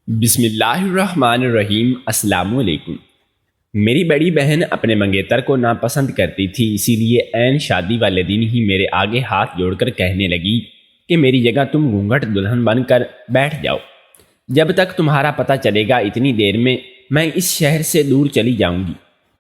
بسم اللہ الرحمن الرحیم۔ السلام علیکم۔ میری بڑی بہن اپنے منگیتر کو ناپسند کرتی تھی، اسی لیے عین شادی والے دن ہی میرے آگے ہاتھ جوڑ کر کہنے لگی کہ میری جگہ تم گھونگھٹ دلہن بن کر بیٹھ جاؤ۔ جب تک تمہارا پتہ چلے گا اتنی دیر میں اس شہر سے دور چلی جاؤں گی۔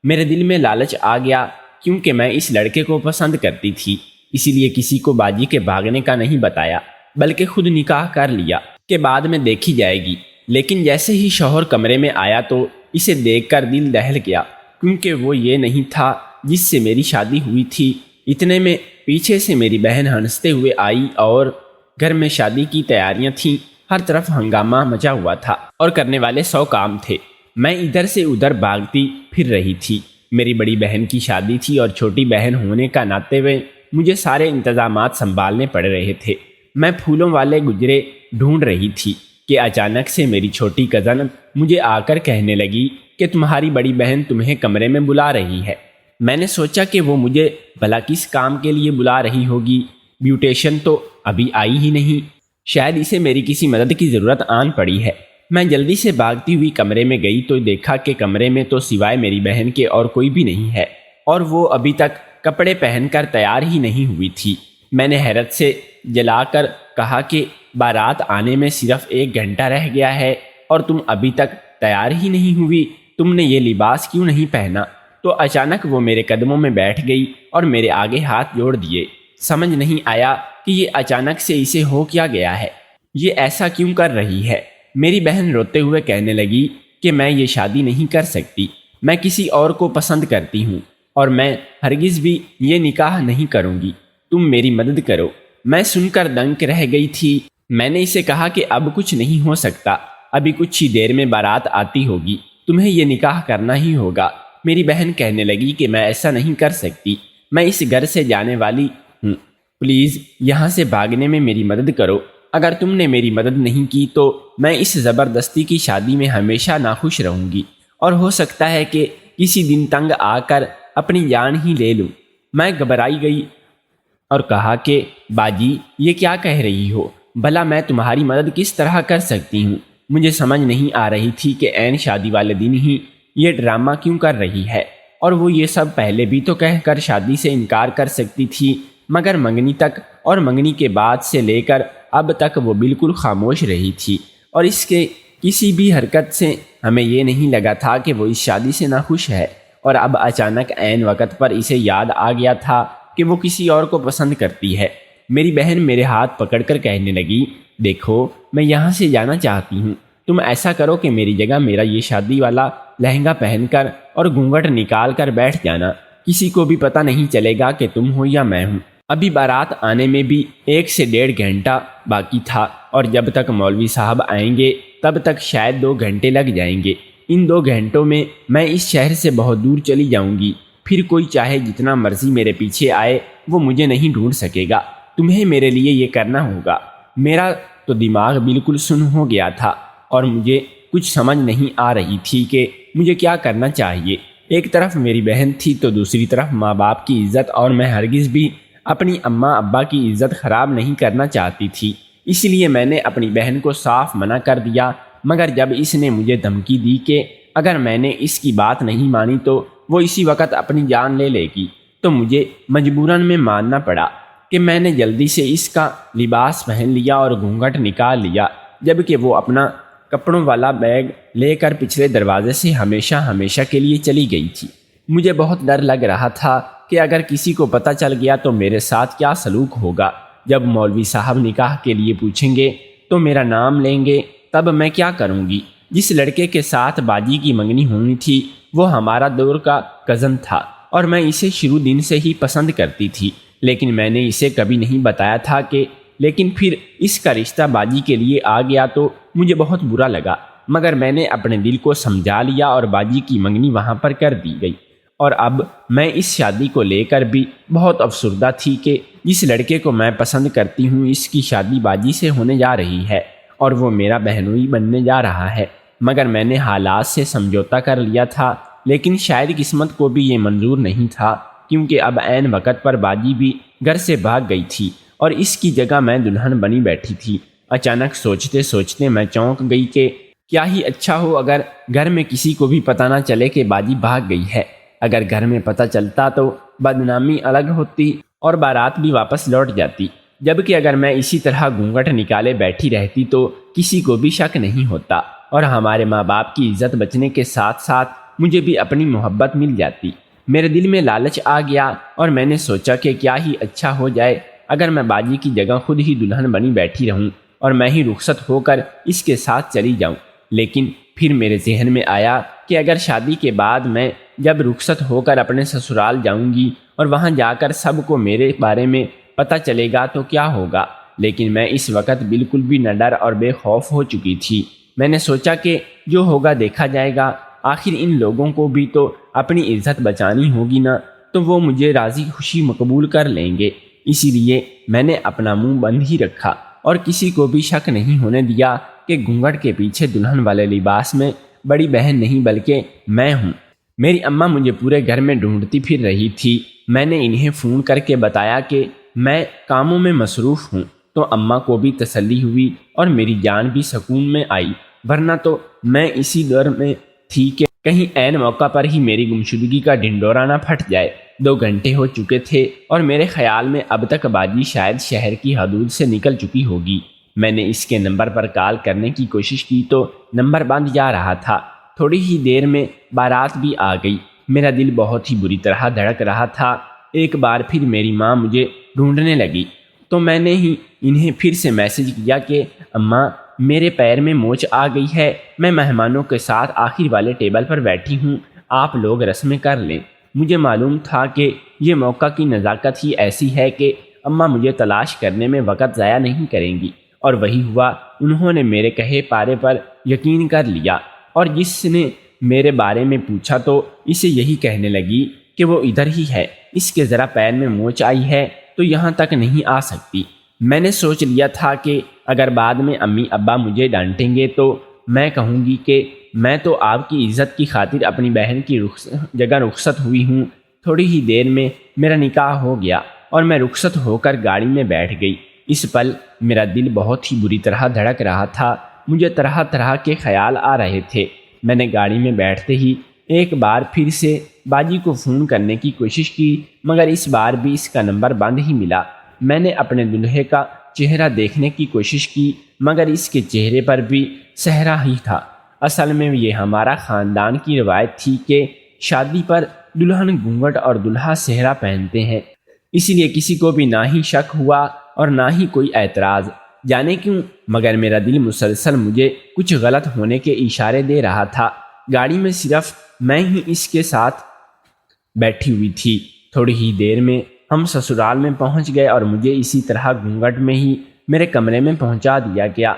میرے دل میں لالچ آ گیا، کیونکہ میں اس لڑکے کو پسند کرتی تھی، اسی لیے کسی کو باجی کے بھاگنے کا نہیں بتایا، بلکہ خود نکاح کر لیا کہ بعد میں دیکھی جائے گی۔ لیکن جیسے ہی شوہر کمرے میں آیا تو اسے دیکھ کر دل دہل گیا، کیونکہ وہ یہ نہیں تھا جس سے میری شادی ہوئی تھی۔ اتنے میں پیچھے سے میری بہن ہنستے ہوئے آئی اور گھر میں شادی کی تیاریاں تھیں، ہر طرف ہنگامہ مچا ہوا تھا اور کرنے والے 100 کام تھے۔ میں ادھر سے ادھر بھاگتی پھر رہی تھی۔ میری بڑی بہن کی شادی تھی اور چھوٹی بہن ہونے کا ناطے ہوئے مجھے سارے انتظامات سنبھالنے پڑ رہے تھے۔ میں پھولوں والے گجرے ڈھونڈ رہی تھی کہ اچانک سے میری چھوٹی کزن مجھے آ کر کہنے لگی کہ تمہاری بڑی بہن تمہیں کمرے میں بلا رہی ہے۔ میں نے سوچا کہ وہ مجھے بھلا کس کام کے لیے بلا رہی ہوگی، بیوٹیشن تو ابھی آئی ہی نہیں، شاید اسے میری کسی مدد کی ضرورت آن پڑی ہے۔ میں جلدی سے بھاگتی ہوئی کمرے میں گئی تو دیکھا کہ کمرے میں تو سوائے میری بہن کے اور کوئی بھی نہیں ہے، اور وہ ابھی تک کپڑے پہن کر تیار ہی نہیں ہوئی تھی۔ میں نے حیرت سے جلا کر کہا کہ بارات آنے میں صرف 1 گھنٹہ رہ گیا ہے اور تم ابھی تک تیار ہی نہیں ہوئی، تم نے یہ لباس کیوں نہیں پہنا؟ تو اچانک وہ میرے قدموں میں بیٹھ گئی اور میرے آگے ہاتھ جوڑ دیے۔ سمجھ نہیں آیا کہ یہ اچانک سے اسے ہو کیا گیا ہے، یہ ایسا کیوں کر رہی ہے۔ میری بہن روتے ہوئے کہنے لگی کہ میں یہ شادی نہیں کر سکتی، میں کسی اور کو پسند کرتی ہوں اور میں ہرگز بھی یہ نکاح نہیں کروں گی، تم میری مدد کرو۔ میں سن کر دنگ رہ گئی تھی۔ میں نے اسے کہا کہ اب کچھ نہیں ہو سکتا، ابھی کچھ ہی دیر میں بارات آتی ہوگی، تمہیں یہ نکاح کرنا ہی ہوگا۔ میری بہن کہنے لگی کہ میں ایسا نہیں کر سکتی، میں اس گھر سے جانے والی ہوں، پلیز یہاں سے بھاگنے میں میری مدد کرو۔ اگر تم نے میری مدد نہیں کی تو میں اس زبردستی کی شادی میں ہمیشہ ناخوش رہوں گی، اور ہو سکتا ہے کہ کسی دن تنگ آ کر اپنی جان ہی لے لوں۔ میں گھبرائی گئی اور کہا کہ باجی یہ کیا کہہ رہی ہو، بھلا میں تمہاری مدد کس طرح کر سکتی ہوں؟ مجھے سمجھ نہیں آ رہی تھی کہ عین شادی والے دن ہی یہ ڈرامہ کیوں کر رہی ہے، اور وہ یہ سب پہلے بھی تو کہہ کر شادی سے انکار کر سکتی تھی، مگر منگنی تک اور منگنی کے بعد سے لے کر اب تک وہ بالکل خاموش رہی تھی، اور اس کے کسی بھی حرکت سے ہمیں یہ نہیں لگا تھا کہ وہ اس شادی سے ناخوش ہے۔ اور اب اچانک عین وقت پر اسے یاد آ گیا تھا کہ وہ کسی اور کو پسند کرتی ہے۔ میری بہن میرے ہاتھ پکڑ کر کہنے لگی، دیکھو میں یہاں سے جانا چاہتی ہوں، تم ایسا کرو کہ میری جگہ میرا یہ شادی والا لہنگا پہن کر اور گھونگھٹ نکال کر بیٹھ جانا، کسی کو بھی پتہ نہیں چلے گا کہ تم ہو یا میں ہوں۔ ابھی بارات آنے میں بھی 1 سے 1.5 گھنٹہ باقی تھا، اور جب تک مولوی صاحب آئیں گے تب تک شاید 2 گھنٹے لگ جائیں گے۔ ان 2 گھنٹوں میں اس شہر سے بہت دور چلی جاؤں گی، پھر کوئی چاہے جتنا مرضی میرے پیچھے آئے وہ مجھے نہیں ڈھونڈ سکے گا۔ تمہیں میرے لیے یہ کرنا ہوگا۔ میرا تو دماغ بالکل سن ہو گیا تھا اور مجھے کچھ سمجھ نہیں آ رہی تھی کہ مجھے کیا کرنا چاہیے۔ ایک طرف میری بہن تھی تو دوسری طرف ماں باپ کی عزت، اور میں ہرگز بھی اپنی اماں ابا کی عزت خراب نہیں کرنا چاہتی تھی، اس لیے میں نے اپنی بہن کو صاف منع کر دیا، مگر جب اس نے مجھے دھمکی دی کہ اگر میں نے اس کی بات نہیں مانی تو وہ اسی وقت اپنی جان لے لے گی، تو مجھے مجبوراً میں ماننا پڑا کہ میں نے جلدی سے اس کا لباس پہن لیا اور گھونگھٹ نکال لیا، جبکہ وہ اپنا کپڑوں والا بیگ لے کر پچھلے دروازے سے ہمیشہ کے لیے چلی گئی تھی۔ مجھے بہت ڈر لگ رہا تھا کہ اگر کسی کو پتہ چل گیا تو میرے ساتھ کیا سلوک ہوگا۔ جب مولوی صاحب نکاح کے لیے پوچھیں گے تو میرا نام لیں گے، تب میں کیا کروں گی؟ جس لڑکے کے ساتھ باجی کی منگنی ہونی تھی وہ ہمارا دور کا کزن تھا، اور میں اسے شروع دن سے ہی پسند کرتی تھی، لیکن میں نے اسے کبھی نہیں بتایا تھا کہ لیکن پھر اس کا رشتہ باجی کے لیے آ گیا تو مجھے بہت برا لگا، مگر میں نے اپنے دل کو سمجھا لیا اور باجی کی منگنی وہاں پر کر دی گئی۔ اور اب میں اس شادی کو لے کر بھی بہت افسردہ تھی کہ جس لڑکے کو میں پسند کرتی ہوں اس کی شادی باجی سے ہونے جا رہی ہے اور وہ میرا بہنوئی بننے جا رہا ہے، مگر میں نے حالات سے سمجھوتا کر لیا تھا، لیکن شاید قسمت کو بھی یہ منظور نہیں تھا، کیونکہ اب عین وقت پر باجی بھی گھر سے بھاگ گئی تھی اور اس کی جگہ میں دلہن بنی بیٹھی تھی۔ اچانک سوچتے سوچتے میں چونک گئی کہ کیا ہی اچھا ہو اگر گھر میں کسی کو بھی پتہ نہ چلے کہ باجی بھاگ گئی ہے۔ اگر گھر میں پتہ چلتا تو بدنامی الگ ہوتی اور بارات بھی واپس لوٹ جاتی، جبکہ اگر میں اسی طرح گھونگھٹ نکالے بیٹھی رہتی تو کسی کو بھی شک نہیں ہوتا اور ہمارے ماں باپ کی عزت بچنے کے ساتھ ساتھ مجھے بھی اپنی محبت مل جاتی۔ میرے دل میں لالچ آ گیا اور میں نے سوچا کہ کیا ہی اچھا ہو جائے اگر میں باجی کی جگہ خود ہی دلہن بنی بیٹھی رہوں اور میں ہی رخصت ہو کر اس کے ساتھ چلی جاؤں۔ لیکن پھر میرے ذہن میں آیا کہ اگر شادی کے بعد میں جب رخصت ہو کر اپنے سسرال جاؤں گی اور وہاں جا کر سب کو میرے بارے میں پتہ چلے گا تو کیا ہوگا؟ لیکن میں اس وقت بالکل بھی نہ ڈر اور بے خوف ہو چکی تھی۔ میں نے سوچا کہ جو ہوگا دیکھا جائے گا، آخر ان لوگوں کو بھی تو اپنی عزت بچانی ہوگی نا، تو وہ مجھے راضی خوشی مقبول کر لیں گے۔ اسی لیے میں نے اپنا منہ بند ہی رکھا اور کسی کو بھی شک نہیں ہونے دیا کہ گھونگھٹ کے پیچھے دلہن والے لباس میں بڑی بہن نہیں بلکہ میں ہوں۔ میری اماں مجھے پورے گھر میں ڈھونڈتی پھر رہی تھی۔ میں نے انہیں فون کر کے بتایا کہ میں کاموں میں مصروف ہوں، تو اماں کو بھی تسلی ہوئی اور میری جان بھی سکون میں آئی، ورنہ تو میں اسی ڈر میں تھی کہ کہیں عین موقع پر ہی میری گمشدگی کا ڈنڈورا نہ پھٹ جائے۔ 2 گھنٹے ہو چکے تھے اور میرے خیال میں اب تک باجی شاید شہر کی حدود سے نکل چکی ہوگی۔ میں نے اس کے نمبر پر کال کرنے کی کوشش کی تو نمبر بند جا رہا تھا۔ تھوڑی ہی دیر میں بارات بھی آ گئی۔ میرا دل بہت ہی بری طرح دھڑک رہا تھا۔ ایک بار پھر میری ماں مجھے ڈھونڈنے لگی تو میں نے ہی انہیں پھر سے میسج کیا کہ اماں میرے پیر میں موچ آ گئی ہے، میں مہمانوں کے ساتھ آخر والے ٹیبل پر بیٹھی ہوں، آپ لوگ رسمیں کر لیں۔ مجھے معلوم تھا کہ یہ موقع کی نزاکت ہی ایسی ہے کہ اماں مجھے تلاش کرنے میں وقت ضائع نہیں کریں گی، اور وہی ہوا۔ انہوں نے میرے کہے پارے پر یقین کر لیا اور جس نے میرے بارے میں پوچھا تو اسے یہی کہنے لگی کہ وہ ادھر ہی ہے، اس کے ذرا پیر میں موچ آئی ہے تو یہاں تک نہیں آ سکتی۔ میں نے سوچ لیا تھا کہ اگر بعد میں امی ابا مجھے ڈانٹیں گے تو میں کہوں گی کہ میں تو آپ کی عزت کی خاطر اپنی بہن کی جگہ رخصت ہوئی ہوں۔ تھوڑی ہی دیر میں میرا نکاح ہو گیا اور میں رخصت ہو کر گاڑی میں بیٹھ گئی۔ اس پل میرا دل بہت ہی بری طرح دھڑک رہا تھا، مجھے طرح طرح کے خیال آ رہے تھے۔ میں نے گاڑی میں بیٹھتے ہی ایک بار پھر سے باجی کو فون کرنے کی کوشش کی، مگر اس بار بھی اس کا نمبر بند ہی ملا۔ میں نے اپنے دلہے کا چہرہ دیکھنے کی کوشش کی، مگر اس کے چہرے پر بھی صحرا ہی تھا۔ اصل میں یہ ہمارا خاندان کی روایت تھی کہ شادی پر دلہن گھونگھٹ اور دلہا صحرا پہنتے ہیں، اسی لیے کسی کو بھی نہ ہی شک ہوا اور نہ ہی کوئی اعتراض، جانے کیوں، مگر میرا دل مسلسل مجھے کچھ غلط ہونے کے اشارے دے رہا تھا۔ گاڑی میں صرف میں ہی اس کے ساتھ بیٹھی ہوئی تھی۔ تھوڑی ہی دیر میں ہم سسرال میں پہنچ گئے اور مجھے اسی طرح گھونگھٹ میں ہی میرے کمرے میں پہنچا دیا گیا۔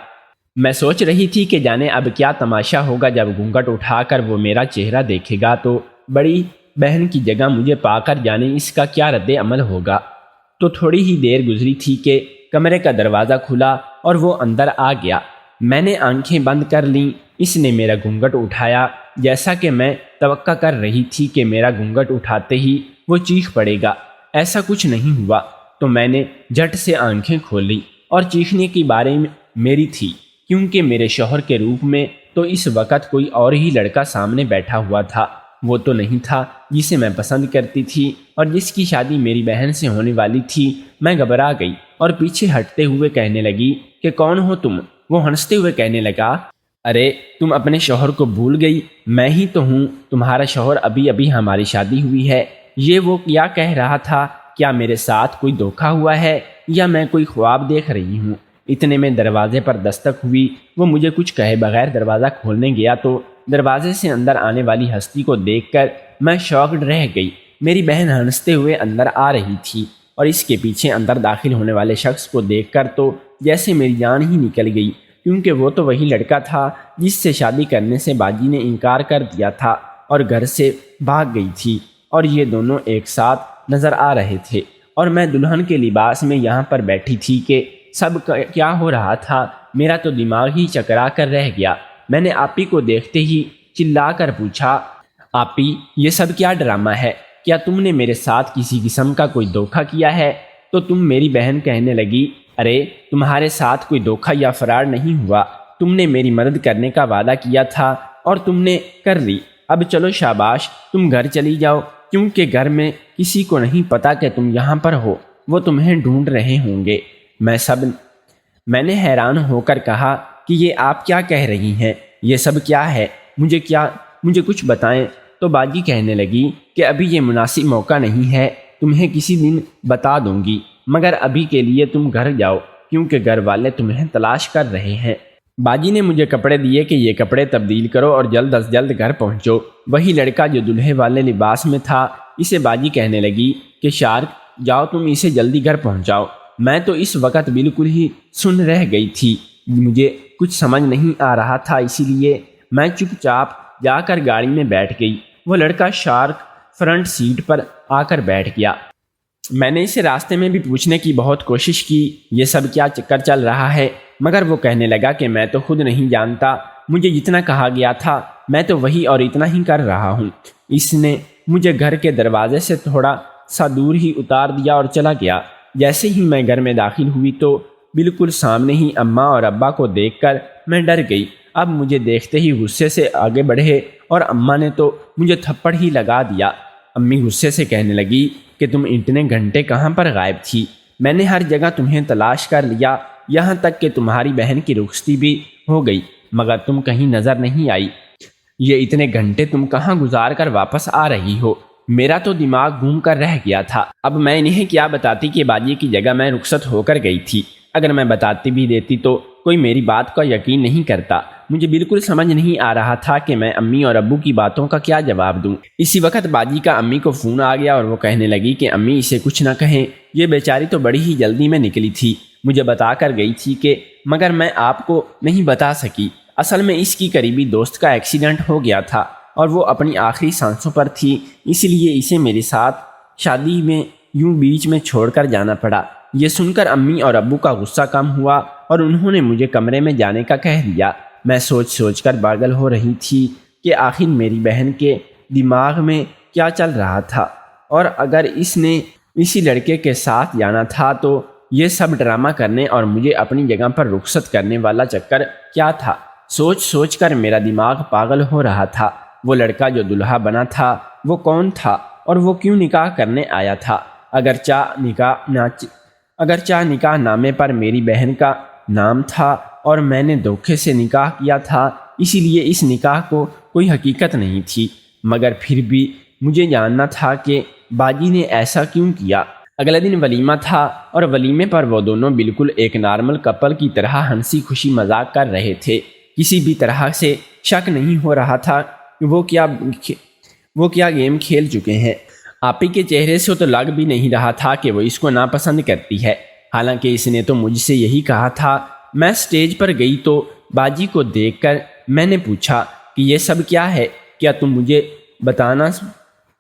میں سوچ رہی تھی کہ جانے اب کیا تماشا ہوگا جب گھونگھٹ اٹھا کر وہ میرا چہرہ دیکھے گا تو بڑی بہن کی جگہ مجھے پا کر جانے اس کا کیا رد عمل ہوگا۔ تو تھوڑی ہی دیر گزری تھی کہ کمرے کا دروازہ کھلا اور وہ اندر آ گیا۔ میں نے آنکھیں بند کر لیں۔ اس نے میرا گھونگھٹ اٹھایا، جیسا کہ میں توقع کر رہی تھی کہ میرا گھونگھٹ اٹھاتے ہی وہ چیخ پڑے گا۔ ایسا کچھ نہیں ہوا، تو میں نے جھٹ سے آنکھیں کھولی اور چیخنے کی باری میری تھی، کیونکہ میرے شوہر کے روپ میں تو اس وقت کوئی اور ہی لڑکا سامنے بیٹھا ہوا تھا۔ وہ تو نہیں تھا جسے میں پسند کرتی تھی اور جس کی شادی میری بہن سے ہونے والی تھی۔ میں گھبرا گئی اور پیچھے ہٹتے ہوئے کہنے لگی کہ کون ہو تم؟ وہ ہنستے ہوئے کہنے لگا، ارے تم اپنے شوہر کو بھول گئی، میں ہی تو ہوں تمہارا شوہر، ابھی ابھی ہماری شادی ہوئی ہے۔ یہ وہ کیا کہہ رہا تھا؟ کیا میرے ساتھ کوئی دھوکہ ہوا ہے یا میں کوئی خواب دیکھ رہی ہوں؟ اتنے میں دروازے پر دستک ہوئی۔ وہ مجھے کچھ کہے بغیر دروازہ کھولنے گیا تو دروازے سے اندر آنے والی ہستی کو دیکھ کر میں شاکڈ رہ گئی۔ میری بہن ہنستے ہوئے اندر آ رہی تھی اور اس کے پیچھے اندر داخل ہونے والے شخص کو دیکھ کر تو جیسے میری جان ہی نکل گئی، کیونکہ وہ تو وہی لڑکا تھا جس سے شادی کرنے سے باجی نے انکار کر دیا تھا اور گھر سے بھاگ گئی تھی، اور یہ دونوں ایک ساتھ نظر آ رہے تھے، اور میں دلہن کے لباس میں یہاں پر بیٹھی تھی کہ سب کیا ہو رہا تھا۔ میرا تو دماغ ہی چکرا کر رہ گیا۔ میں نے آپی کو دیکھتے ہی چلا کر پوچھا، آپی یہ سب کیا ڈرامہ ہے؟ کیا تم نے میرے ساتھ کسی قسم کا کوئی دھوکہ کیا ہے؟ تو تم میری بہن کہنے لگی، ارے تمہارے ساتھ کوئی دھوکہ یا فرار نہیں ہوا، تم نے میری مدد کرنے کا وعدہ کیا تھا اور تم نے کر لی۔ اب چلو شاباش، تم گھر چلی جاؤ، کیونکہ گھر میں کسی کو نہیں پتا کہ تم یہاں پر ہو، وہ تمہیں ڈھونڈ رہے ہوں گے۔ میں نے حیران ہو کر کہا کہ یہ آپ کیا کہہ رہی ہیں؟ یہ سب کیا ہے؟ مجھے کچھ بتائیں۔ تو باجی کہنے لگی کہ ابھی یہ مناسب موقع نہیں ہے، تمہیں کسی دن بتا دوں گی، مگر ابھی کے لیے تم گھر جاؤ، کیونکہ گھر والے تمہیں تلاش کر رہے ہیں۔ باجی نے مجھے کپڑے دیے کہ یہ کپڑے تبدیل کرو اور جلد از جلد گھر پہنچو۔ وہی لڑکا جو دلہے والے لباس میں تھا، اسے باجی کہنے لگی کہ شارک جاؤ، تم اسے جلدی گھر پہنچاؤ۔ میں تو اس وقت بالکل ہی سن رہ گئی تھی، مجھے کچھ سمجھ نہیں آ رہا تھا، اسی لیے میں چپ چاپ جا کر گاڑی میں بیٹھ گئی۔ وہ لڑکا شارک فرنٹ سیٹ پر آ کر بیٹھ گیا۔ میں نے اسے راستے میں بھی پوچھنے کی بہت کوشش کی یہ سب کیا چکر چل رہا ہے، مگر وہ کہنے لگا کہ میں تو خود نہیں جانتا، مجھے جتنا کہا گیا تھا میں تو وہی اور اتنا ہی کر رہا ہوں۔ اس نے مجھے گھر کے دروازے سے تھوڑا سا دور ہی اتار دیا اور چلا گیا۔ جیسے ہی میں گھر میں داخل ہوئی تو بالکل سامنے ہی اماں اور ابا کو دیکھ کر میں ڈر گئی۔ اب مجھے دیکھتے ہی غصے سے آگے بڑھے اور اماں نے تو مجھے تھپڑ ہی لگا دیا۔ امی غصے سے کہنے لگی کہ تم اتنے گھنٹے کہاں پر غائب تھی؟ میں نے ہر جگہ تمہیں تلاش کر لیا، یہاں تک کہ تمہاری بہن کی رخصتی بھی ہو گئی، مگر تم کہیں نظر نہیں آئی۔ یہ اتنے گھنٹے تم کہاں گزار کر واپس آ رہی ہو؟ میرا تو دماغ گھوم کر رہ گیا تھا۔ اب میں انہیں کیا بتاتی کہ باجی کی جگہ میں رخصت ہو کر گئی تھی۔ اگر میں بتاتی بھی دیتی تو کوئی میری بات کا یقین نہیں کرتا۔ مجھے بالکل سمجھ نہیں آ رہا تھا کہ میں امی اور ابو کی باتوں کا کیا جواب دوں۔ اسی وقت باجی کا امی کو فون آ گیا اور وہ کہنے لگی کہ امی اسے کچھ نہ کہیں، یہ بیچاری تو بڑی ہی جلدی میں نکلی تھی، مجھے بتا کر گئی تھی کہ مگر میں آپ کو نہیں بتا سکی۔ اصل میں اس کی قریبی دوست کا ایکسیڈنٹ ہو گیا تھا اور وہ اپنی آخری سانسوں پر تھی، اس لیے اسے میرے ساتھ شادی میں یوں بیچ میں چھوڑ کر جانا پڑا۔ یہ سن کر امی اور ابو کا غصہ کم ہوا اور انہوں نے مجھے کمرے میں جانے کا کہہ دیا۔ میں سوچ کر پاگل ہو رہی تھی کہ آخر میری بہن کے دماغ میں کیا چل رہا تھا، اور اگر اس نے اسی لڑکے کے ساتھ جانا تھا تو یہ سب ڈرامہ کرنے اور مجھے اپنی جگہ پر رخصت کرنے والا چکر کیا تھا۔ سوچ کر میرا دماغ پاگل ہو رہا تھا۔ وہ لڑکا جو دلہا بنا تھا وہ کون تھا اور وہ کیوں نکاح کرنے آیا تھا؟ اگرچہ نکاح نامے پر میری بہن کا نام تھا اور میں نے دھوکے سے نکاح کیا تھا، اسی لیے اس نکاح کو کوئی حقیقت نہیں تھی، مگر پھر بھی مجھے جاننا تھا کہ باجی نے ایسا کیوں کیا۔ اگلے دن ولیمہ تھا اور ولیمے پر وہ دونوں بالکل ایک نارمل کپل کی طرح ہنسی خوشی مذاق کر رہے تھے۔ کسی بھی طرح سے شک نہیں ہو رہا تھا کہ وہ کیا گیم کھیل چکے ہیں۔ آپی کے چہرے سے تو لگ بھی نہیں رہا تھا کہ وہ اس کو ناپسند کرتی ہے، حالانکہ اس نے تو مجھ سے یہی کہا تھا۔ میں سٹیج پر گئی تو باجی کو دیکھ کر میں نے پوچھا کہ یہ سب کیا ہے، کیا تم مجھے بتانا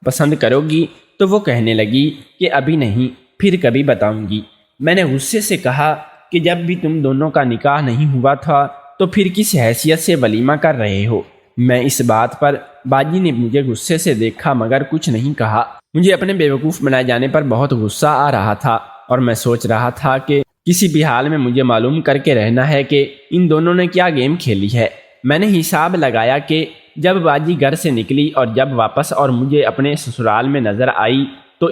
پسند کرو گی؟ تو وہ کہنے لگی کہ ابھی نہیں، پھر کبھی بتاؤں گی۔ میں نے غصے سے کہا کہ جب بھی تم دونوں کا نکاح نہیں ہوا تھا تو پھر کس حیثیت سے ولیمہ کر رہے ہو؟ میں اس بات پر باجی نے مجھے غصے سے دیکھا مگر کچھ نہیں کہا۔ مجھے اپنے بیوقوف بنائے جانے پر بہت غصہ آ رہا تھا اور میں سوچ رہا تھا کہ کسی بھی حال میں مجھے معلوم کر کے رہنا ہے کہ ان دونوں نے کیا گیم کھیلی ہے۔ میں نے حساب لگایا کہ جب باجی گھر سے نکلی اور جب واپس اور مجھے اپنے سسرال میں نظر آئی تو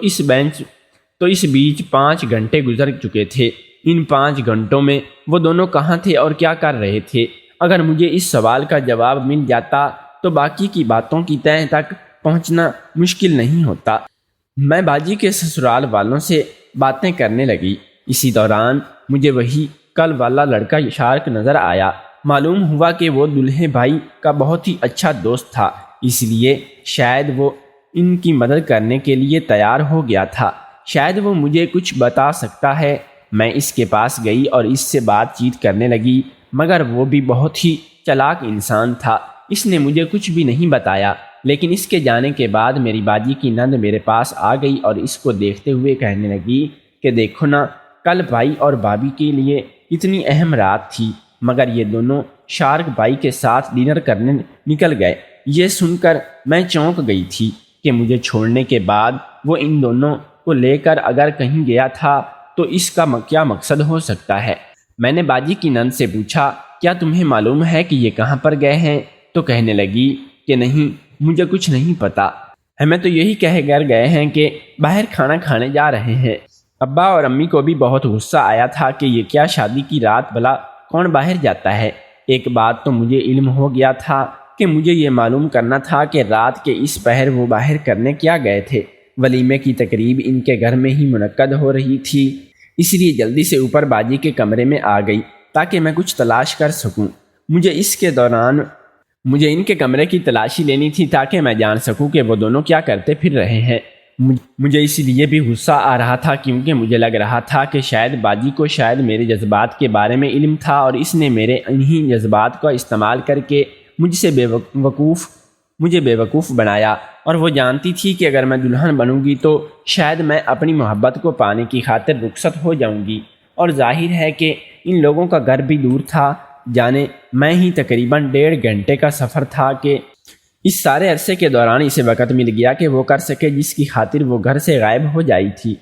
اس بیچ 5 گھنٹے گزر چکے تھے۔ ان 5 گھنٹوں میں وہ دونوں کہاں تھے اور کیا کر رہے تھے؟ اگر مجھے اس سوال کا جواب مل جاتا تو باقی کی باتوں کی تہہ تک پہنچنا مشکل نہیں ہوتا۔ میں باجی کے سسرال والوں سے باتیں کرنے لگی۔ اسی دوران مجھے وہی کل والا لڑکا شارک نظر آیا۔ معلوم ہوا کہ وہ دلہے بھائی کا بہت ہی اچھا دوست تھا، اس لیے شاید وہ ان کی مدد کرنے کے لیے تیار ہو گیا تھا۔ شاید وہ مجھے کچھ بتا سکتا ہے۔ میں اس کے پاس گئی اور اس سے بات چیت کرنے لگی، مگر وہ بھی بہت ہی چالاک انسان تھا۔ اس نے مجھے کچھ بھی نہیں بتایا، لیکن اس کے جانے کے بعد میری باجی کی نند میرے پاس آ گئی اور اس کو دیکھتے ہوئے کہنے لگی کہ دیکھو نا، کل بھائی اور بھابھی کے لیے اتنی اہم رات تھی، مگر یہ دونوں شارک بھائی کے ساتھ ڈنر کرنے نکل گئے۔ یہ سن کر میں چونک گئی تھی کہ مجھے چھوڑنے کے بعد وہ ان دونوں کو لے کر اگر کہیں گیا تھا تو اس کا کیا مقصد ہو سکتا ہے۔ میں نے باجی کی نند سے پوچھا کیا تمہیں معلوم ہے کہ یہ کہاں پر گئے ہیں؟ تو کہنے لگی کہ نہیں، مجھے کچھ نہیں پتا، ہمیں تو یہی کہہ کر گئے ہیں کہ باہر کھانا کھانے جا رہے ہیں۔ ابا اور امی کو بھی بہت غصہ آیا تھا کہ یہ کیا شادی کی رات بھلا کون باہر جاتا ہے۔ ایک بات تو مجھے علم ہو گیا تھا کہ مجھے یہ معلوم کرنا تھا کہ رات کے اس پہر وہ باہر کرنے کیا گئے تھے۔ ولیمے کی تقریب ان کے گھر میں ہی منعقد ہو رہی تھی، اس لیے جلدی سے اوپر باجی کے کمرے میں آ گئی تاکہ میں کچھ تلاش کر سکوں۔ مجھے ان کے کمرے کی تلاشی لینی تھی تاکہ میں جان سکوں کہ وہ دونوں کیا کرتے پھر رہے ہیں۔ مجھے اس لیے بھی غصہ آ رہا تھا کیونکہ مجھے لگ رہا تھا کہ شاید باجی کو شاید میرے جذبات کے بارے میں علم تھا اور اس نے میرے انہی جذبات کا استعمال کر کے مجھے بے وقوف بنایا، اور وہ جانتی تھی کہ اگر میں دلہن بنوں گی تو شاید میں اپنی محبت کو پانے کی خاطر رخصت ہو جاؤں گی، اور ظاہر ہے کہ ان لوگوں کا گھر بھی دور تھا، جانے میں ہی تقریباً 1.5 گھنٹے کا سفر تھا کہ اس سارے عرصے کے دوران اسے وقت مل گیا کہ وہ کر سکے جس کی خاطر وہ گھر سے غائب ہو جائی تھی۔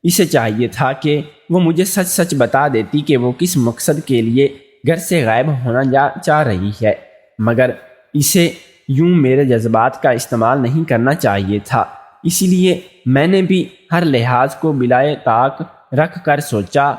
اسے چاہیے تھا کہ وہ مجھے سچ سچ بتا دیتی کہ وہ کس مقصد کے لیے گھر سے غائب ہونا چاہ رہی ہے، مگر اسے یوں میرے جذبات کا استعمال نہیں کرنا چاہیے تھا۔ اسی لیے میں نے بھی ہر لحاظ کو بلائے طاق رکھ کر سوچا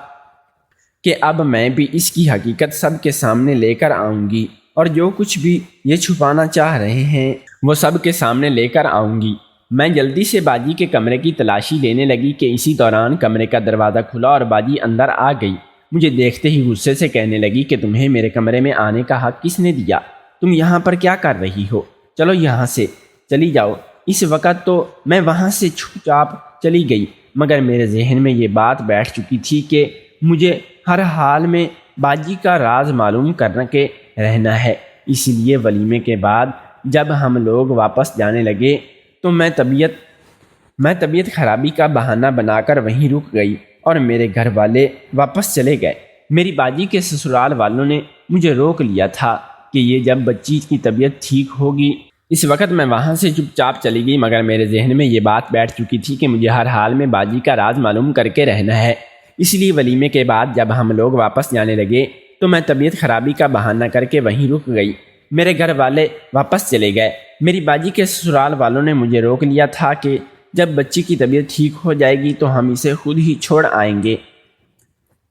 کہ اب میں بھی اس کی حقیقت سب کے سامنے لے کر آؤں گی، اور جو کچھ بھی یہ چھپانا چاہ رہے ہیں وہ سب کے سامنے لے کر آؤں گی۔ میں جلدی سے باجی کے کمرے کی تلاشی لینے لگی کہ اسی دوران کمرے کا دروازہ کھلا اور باجی اندر آ گئی۔ مجھے دیکھتے ہی غصے سے کہنے لگی کہ تمہیں میرے کمرے میں آنے کا حق کس نے دیا؟ تم یہاں پر کیا کر رہی ہو؟ چلو یہاں سے چلی جاؤ۔ اس وقت تو میں وہاں سے چھپ چاپ چلی گئی، مگر میرے ذہن میں یہ بات بیٹھ چکی تھی کہ مجھے ہر حال میں باجی کا راز معلوم کر کے رہنا ہے۔ اسی لیے ولیمے کے بعد جب ہم لوگ واپس جانے لگے تو میں طبیعت خرابی کا بہانہ بنا کر وہیں رک گئی اور میرے گھر والے واپس چلے گئے۔ میری باجی کے سسرال والوں نے مجھے روک لیا تھا کہ یہ جب بچی کی طبیعت ٹھیک ہوگی۔ اس وقت میں وہاں سے چپ چاپ چلی گئی، مگر میرے ذہن میں یہ بات بیٹھ چکی تھی کہ مجھے ہر حال میں باجی کا راز معلوم کر کے رہنا ہے۔ اس لیے ولیمے کے بعد جب ہم لوگ واپس جانے لگے تو میں طبیعت خرابی کا بہانہ کر کے وہیں رک گئی۔ میرے گھر والے واپس چلے گئے۔ میری باجی کے سسرال والوں نے مجھے روک لیا تھا کہ جب بچی کی طبیعت ٹھیک ہو جائے گی تو ہم اسے خود ہی چھوڑ آئیں گے۔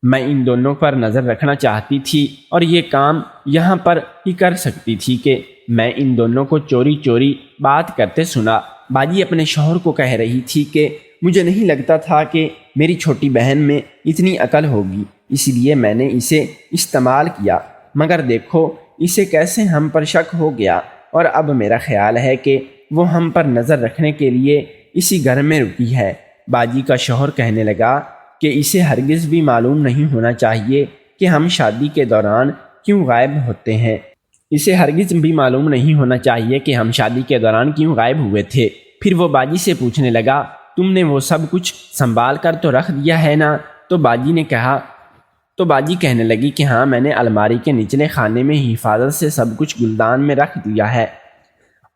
میں ان دونوں پر نظر رکھنا چاہتی تھی اور یہ کام یہاں پر ہی کر سکتی تھی کہ میں ان دونوں کو چوری چوری بات کرتے سنا۔ باجی اپنے شوہر کو کہہ رہی تھی کہ مجھے نہیں لگتا تھا کہ میری چھوٹی بہن میں اتنی عقل ہوگی، اس لیے میں نے اسے استعمال کیا، مگر دیکھو اسے کیسے ہم پر شک ہو گیا، اور اب میرا خیال ہے کہ وہ ہم پر نظر رکھنے کے لیے اسی گھر میں رکی ہے۔ باجی کا شوہر کہنے لگا کہ اسے ہرگز بھی معلوم نہیں ہونا چاہیے کہ ہم شادی کے دوران کیوں غائب ہوتے ہیں۔ اسے ہرگز بھی معلوم نہیں ہونا چاہیے کہ ہم شادی کے دوران کیوں غائب ہوئے تھے۔ پھر وہ باجی سے پوچھنے لگا تم نے وہ سب کچھ سنبھال کر تو رکھ دیا ہے نا؟ تو باجی کہنے لگی کہ ہاں، میں نے الماری کے نچلے خانے میں حفاظت سے سب کچھ گلدان میں رکھ دیا ہے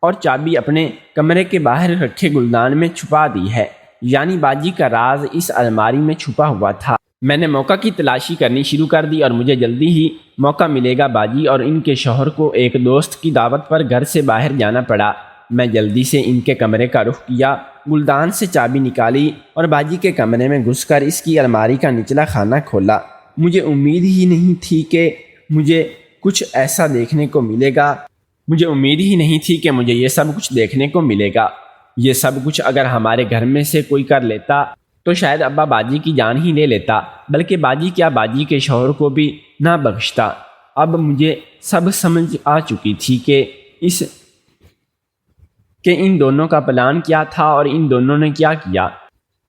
اور چابی اپنے کمرے کے باہر رکھے گلدان میں چھپا دی ہے۔ یعنی باجی کا راز اس الماری میں چھپا ہوا تھا۔ میں نے موقع کی تلاشی کرنی شروع کر دی اور مجھے جلدی ہی موقع ملے گا۔ باجی اور ان کے شوہر کو ایک دوست کی دعوت پر گھر سے باہر جانا پڑا۔ میں جلدی سے ان کے کمرے کا رخ کیا، گلدان سے چابی نکالی اور باجی کے کمرے میں گھس کر اس کی الماری کا نچلا خانہ کھولا۔ مجھے امید ہی نہیں تھی کہ مجھے کچھ ایسا دیکھنے کو ملے گا۔ مجھے امید ہی نہیں تھی کہ مجھے یہ سب کچھ دیکھنے کو ملے گا۔ یہ سب کچھ اگر ہمارے گھر میں سے کوئی کر لیتا تو شاید ابا باجی کی جان ہی لے لیتا، بلکہ باجی کیا باجی کے شوہر کو بھی نہ بخشتا۔ اب مجھے سب سمجھ آ چکی تھی کہ ان دونوں کا پلان کیا تھا اور ان دونوں نے کیا کیا۔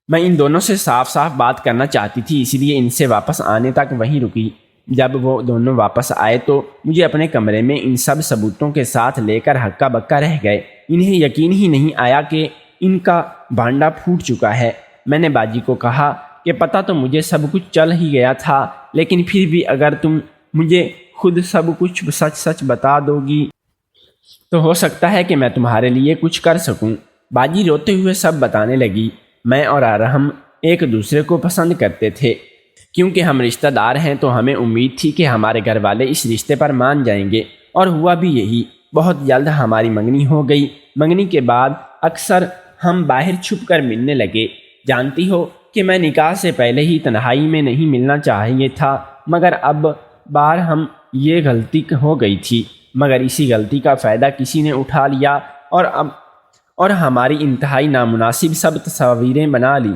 میں ان دونوں سے صاف صاف بات کرنا چاہتی تھی، اسی لیے ان سے واپس آنے تک وہیں رکی۔ جب وہ دونوں واپس آئے تو مجھے اپنے کمرے میں ان سب ثبوتوں کے ساتھ لے کر ہکا بکا رہ گئے۔ انہیں یقین ہی نہیں آیا کہ ان کا بھانڈا پھوٹ چکا ہے۔ میں نے باجی کو کہا کہ پتہ تو مجھے سب کچھ چل ہی گیا تھا، لیکن پھر بھی اگر تم مجھے خود سب کچھ سچ سچ بتا دو گی تو ہو سکتا ہے کہ میں تمہارے لیے کچھ کر سکوں۔ باجی روتے ہوئے سب بتانے لگی۔ میں اور ارحم ایک دوسرے کو پسند کرتے تھے، کیونکہ ہم رشتہ دار ہیں تو ہمیں امید تھی کہ ہمارے گھر والے اس رشتے پر مان جائیں گے، اور ہوا بھی یہی۔ بہت جلد ہماری منگنی ہو گئی۔ منگنی کے بعد اکثر ہم باہر چھپ کر ملنے لگے۔ جانتی ہو کہ میں نکاح سے پہلے ہی تنہائی میں نہیں ملنا چاہیے تھا، مگر اب بار ہم یہ غلطی ہو گئی تھی، مگر اسی غلطی کا فائدہ کسی نے اٹھا لیا اور ہماری انتہائی نامناسب سب تصاویریں بنا لی۔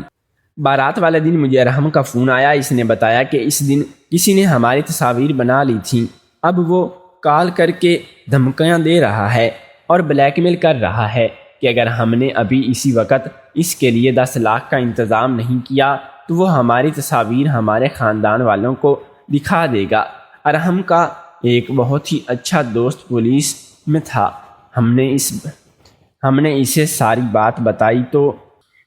بارات والے دن مجھے ارحم کا فون آیا۔ اس نے بتایا کہ اس دن کسی نے ہماری تصاویر بنا لی تھیں۔ اب وہ کال کر کے دھمکیاں دے رہا ہے اور بلیک میل کر رہا ہے کہ اگر ہم نے ابھی اسی وقت اس کے لیے 10 لاکھ کا انتظام نہیں کیا تو وہ ہماری تصاویر ہمارے خاندان والوں کو دکھا دے گا۔ ارحم کا ایک بہت ہی اچھا دوست پولیس میں تھا۔ ہم نے اسے ساری بات بتائی تو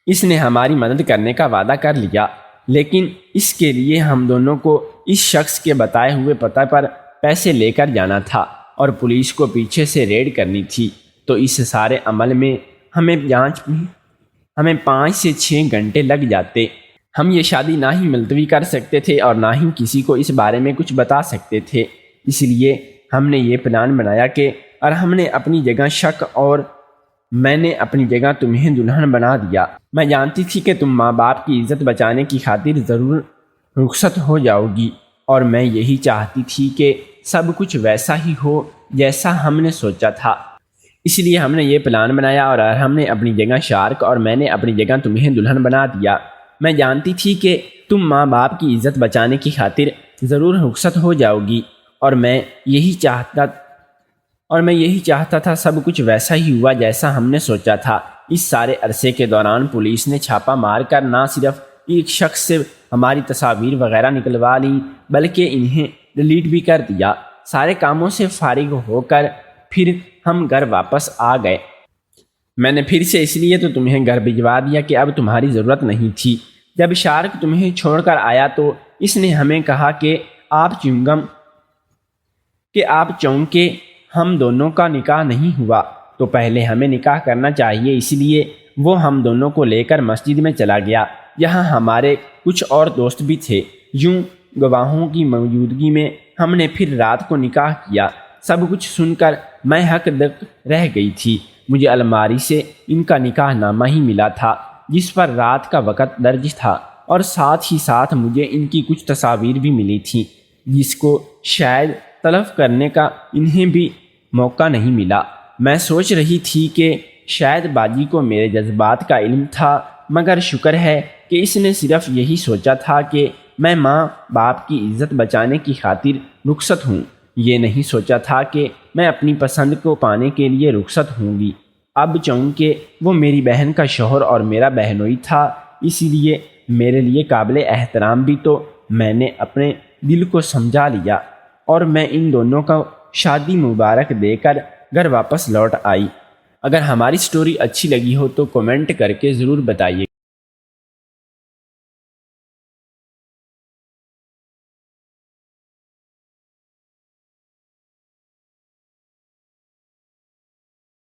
اس نے ہماری مدد کرنے کا وعدہ کر لیا، لیکن اس کے لیے ہم دونوں کو اس شخص کے بتائے ہوئے پتہ پر پیسے لے کر جانا تھا اور پولیس کو پیچھے سے ریڈ کرنی تھی۔ تو اس سارے عمل میں ہمیں 5 سے 6 گھنٹے لگ جاتے۔ ہم یہ شادی نہ ہی ملتوی کر سکتے تھے اور نہ ہی کسی کو اس بارے میں کچھ بتا سکتے تھے۔ اس لیے ہم نے یہ پلان بنایا کہ ارحم نے اپنی جگہ شک اور میں نے اپنی جگہ تمہیں دلہن بنا دیا۔ میں جانتی تھی کہ تم ماں باپ کی عزت بچانے کی خاطر ضرور رخصت ہو جاؤ گی، اور میں یہی چاہتی تھی کہ سب کچھ ویسا ہی ہو جیسا ہم نے سوچا تھا۔ اس لیے ہم نے یہ پلان بنایا اور ارحم نے اپنی جگہ شارک اور میں نے اپنی جگہ تمہیں دلہن بنا دیا۔ میں جانتی تھی کہ تم ماں باپ کی عزت بچانے کی خاطر ضرور رخصت ہو جاؤ گی، اور میں یہی چاہتا تھا سب کچھ ویسا ہی ہوا جیسا ہم نے سوچا تھا۔ اس سارے عرصے کے دوران پولیس نے چھاپا مار کر نہ صرف ایک شخص سے ہماری تصاویر وغیرہ نکلوا لی بلکہ انہیں ڈیلیٹ بھی کر دیا۔ سارے کاموں سے فارغ ہو کر پھر ہم گھر واپس آ گئے۔ میں نے پھر سے اس لیے تو تمہیں گھر بھجوا دیا کہ اب تمہاری ضرورت نہیں تھی۔ جب شارک تمہیں چھوڑ کر آیا تو اس نے ہمیں کہا کہ آپ چونکہ ہم دونوں کا نکاح نہیں ہوا تو پہلے ہمیں نکاح کرنا چاہیے، اس لیے وہ ہم دونوں کو لے کر مسجد میں چلا گیا۔ یہاں ہمارے کچھ اور دوست بھی تھے۔ یوں گواہوں کی موجودگی میں ہم نے پھر رات کو نکاح کیا۔ سب کچھ سن کر میں حق دق رہ گئی تھی۔ مجھے الماری سے ان کا نکاح نامہ ہی ملا تھا جس پر رات کا وقت درج تھا، اور ساتھ ہی ساتھ مجھے ان کی کچھ تصاویر بھی ملی تھیں جس کو شاید تلف کرنے کا انہیں بھی موقع نہیں ملا۔ میں سوچ رہی تھی کہ شاید باجی کو میرے جذبات کا علم تھا، مگر شکر ہے کہ اس نے صرف یہی سوچا تھا کہ میں ماں باپ کی عزت بچانے کی خاطر رخصت ہوں، یہ نہیں سوچا تھا کہ میں اپنی پسند کو پانے کے لیے رخصت ہوں گی۔ اب چونکہ وہ میری بہن کا شوہر اور میرا بہنوئی تھا، اسی لیے میرے لیے قابل احترام بھی، تو میں نے اپنے دل کو سمجھا لیا اور میں ان دونوں کو شادی مبارک دے کر گھر واپس لوٹ آئی۔ اگر ہماری سٹوری اچھی لگی ہو تو کمنٹ کر کے ضرور بتائیے۔